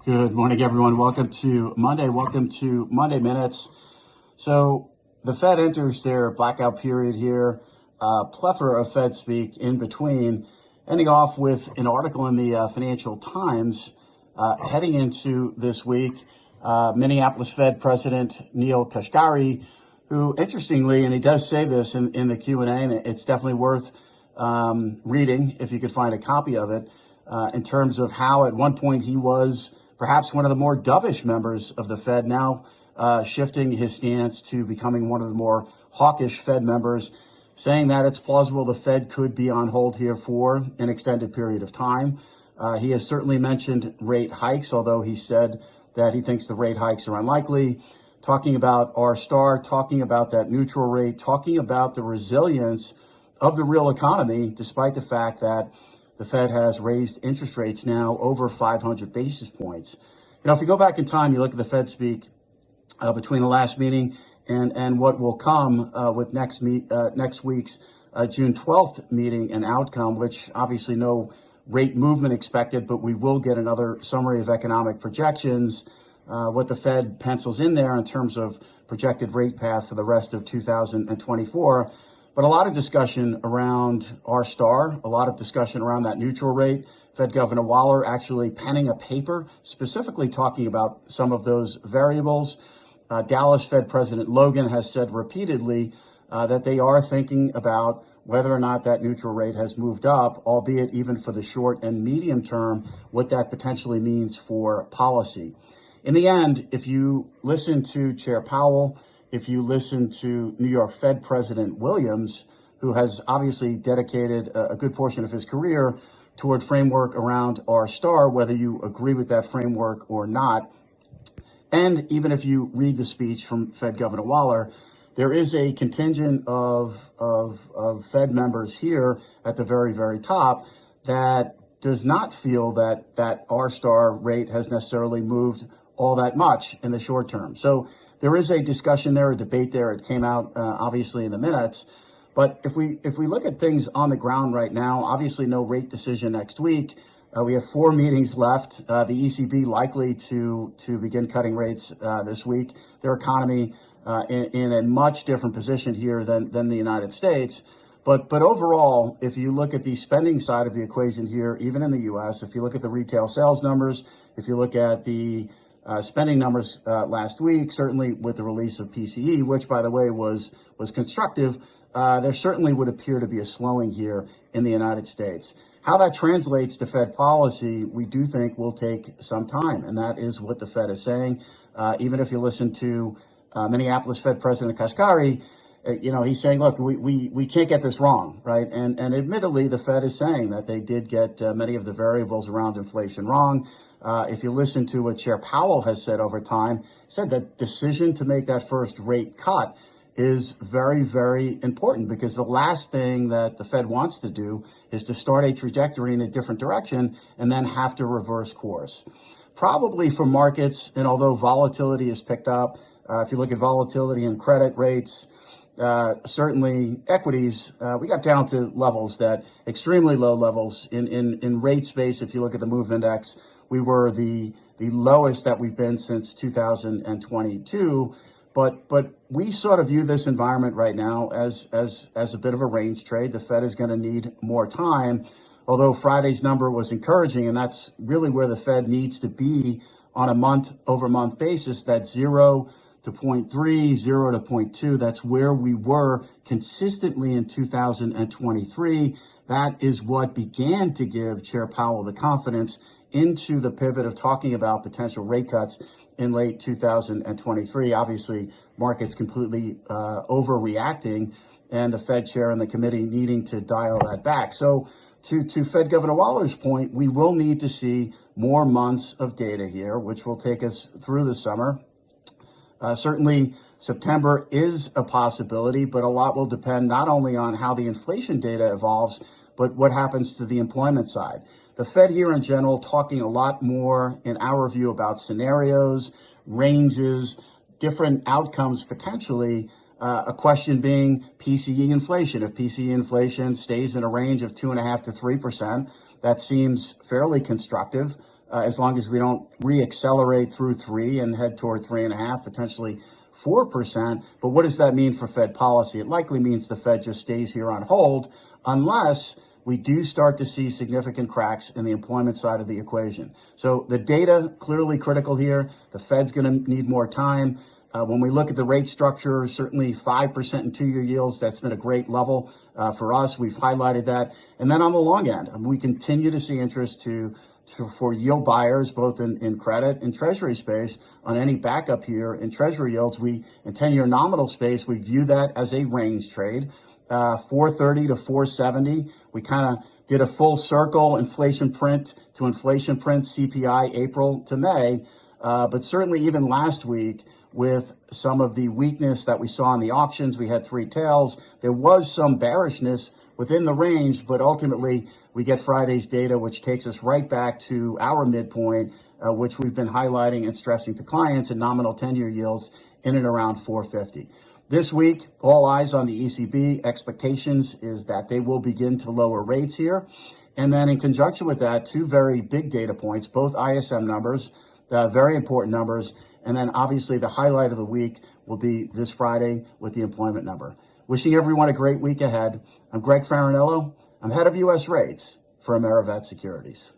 Good morning, everyone. Welcome to Monday. Welcome to Monday Minutes. So the Fed enters their blackout period here, plethora of Fed speak in between, ending off with an article in the Financial Times heading into this week. Minneapolis Fed President Neel Kashkari, who interestingly, and he does say this in the Q&A, and it's definitely worth reading if you could find a copy of it, in terms of how at one point he was perhaps one of the more dovish members of the Fed, now shifting his stance to becoming one of the more hawkish Fed members, saying that it's plausible the Fed could be on hold here for an extended period of time. He has certainly mentioned rate hikes, although he said that he thinks the rate hikes are unlikely, talking about R-star, talking about that neutral rate, talking about the resilience of the real economy, despite the fact that the Fed has raised interest rates now over 500 basis points. You know, if you go back in time, you look at the Fed speak between the last meeting and what will come with next week's June 12th meeting and outcome, which obviously no rate movement expected, but we will get another summary of economic projections, what the Fed pencils in there in terms of projected rate path for the rest of 2024. But a lot of discussion around R-star, a lot of discussion around that neutral rate. Fed Governor Waller actually penning a paper specifically talking about some of those variables. Dallas Fed President Logan has said repeatedly that they are thinking about whether or not that neutral rate has moved up, albeit even for the short and medium term, what that potentially means for policy. In the end, if you listen to Chair Powell, if you listen to New York Fed President Williams, who has obviously dedicated a good portion of his career toward framework around R-star, whether you agree with that framework or not, and even if you read the speech from Fed Governor Waller, there is a contingent of Fed members here at the very, very top that does not feel that that R-star rate has necessarily moved all that much in the short term. So there is a discussion there, a debate there. It came out obviously in the minutes. But if we look at things on the ground right now, obviously no rate decision next week. We have 4 meetings left. The ECB likely to begin cutting rates this week. Their economy in a much different position here than the United States. But overall, if you look at the spending side of the equation here, even in the U.S., if you look at the retail sales numbers, if you look at the spending numbers last week, certainly with the release of PCE, which, by the way, was constructive, there certainly would appear to be a slowing here in the United States. How that translates to Fed policy, we do think will take some time, and that is what the Fed is saying. Even if you listen to Minneapolis Fed President Kashkari, he's saying, look, we can't get this wrong, right? And admittedly, the Fed is saying that they did get many of the variables around inflation wrong. If you listen to what Chair Powell has said over time, said that decision to make that first rate cut is very, very important, because the last thing that the Fed wants to do is to start a trajectory in a different direction and then have to reverse course. Probably for markets, and although volatility is picked up, if you look at volatility in credit rates, certainly equities, we got down to levels that extremely low levels in rate space. If you look at the MOVE index, we were the lowest that we've been since 2022. But we sort of view this environment right now as a bit of a range trade. The Fed is going to need more time, although Friday's number was encouraging, and that's really where the Fed needs to be on a month-over-month basis. That 0 to 0.3, 0 to 0.2, that's where we were consistently in 2023. That is what began to give Chair Powell the confidence into the pivot of talking about potential rate cuts in late 2023. Obviously, markets completely overreacting, and the Fed chair and the committee needing to dial that back. So to Fed Governor Waller's point, we will need to see more months of data here, which will take us through the summer. Certainly, September is a possibility, but a lot will depend not only on how the inflation data evolves, but what happens to the employment side. The Fed here in general talking a lot more, in our view, about scenarios, ranges, different outcomes potentially. A question being PCE inflation. If PCE inflation stays in a range of 2.5% to 3%, that seems fairly constructive. as long as we don't re-accelerate through 3 and head toward 3.5%, potentially 4%. But what does that mean for Fed policy? It likely means the Fed just stays here on hold unless we do start to see significant cracks in the employment side of the equation. So the data clearly critical here. The Fed's going to need more time. When we look at the rate structure, certainly 5% in 2-year yields, that's been a great level for us. We've highlighted that. And then on the long end, we continue to see interest for yield buyers, both in credit and treasury space, on any backup here in treasury yields. In 10-year nominal space, we view that as a range trade. 430 to 470. We kind of did a full circle, inflation print to inflation print, CPI April to May. But certainly even last week, with some of the weakness that we saw in the auctions, we had 3 tails. There was some bearishness within the range, but ultimately we get Friday's data, which takes us right back to our midpoint, which we've been highlighting and stressing to clients, and nominal 10-year yields in and around 450. This week, all eyes on the ECB. Expectations is that they will begin to lower rates here. And then in conjunction with that, 2 very big data points, both ISM numbers, very important numbers. And then obviously the highlight of the week will be this Friday with the employment number. Wishing everyone a great week ahead. I'm Greg Faranello. I'm head of U.S. rates for AmeriVet Securities.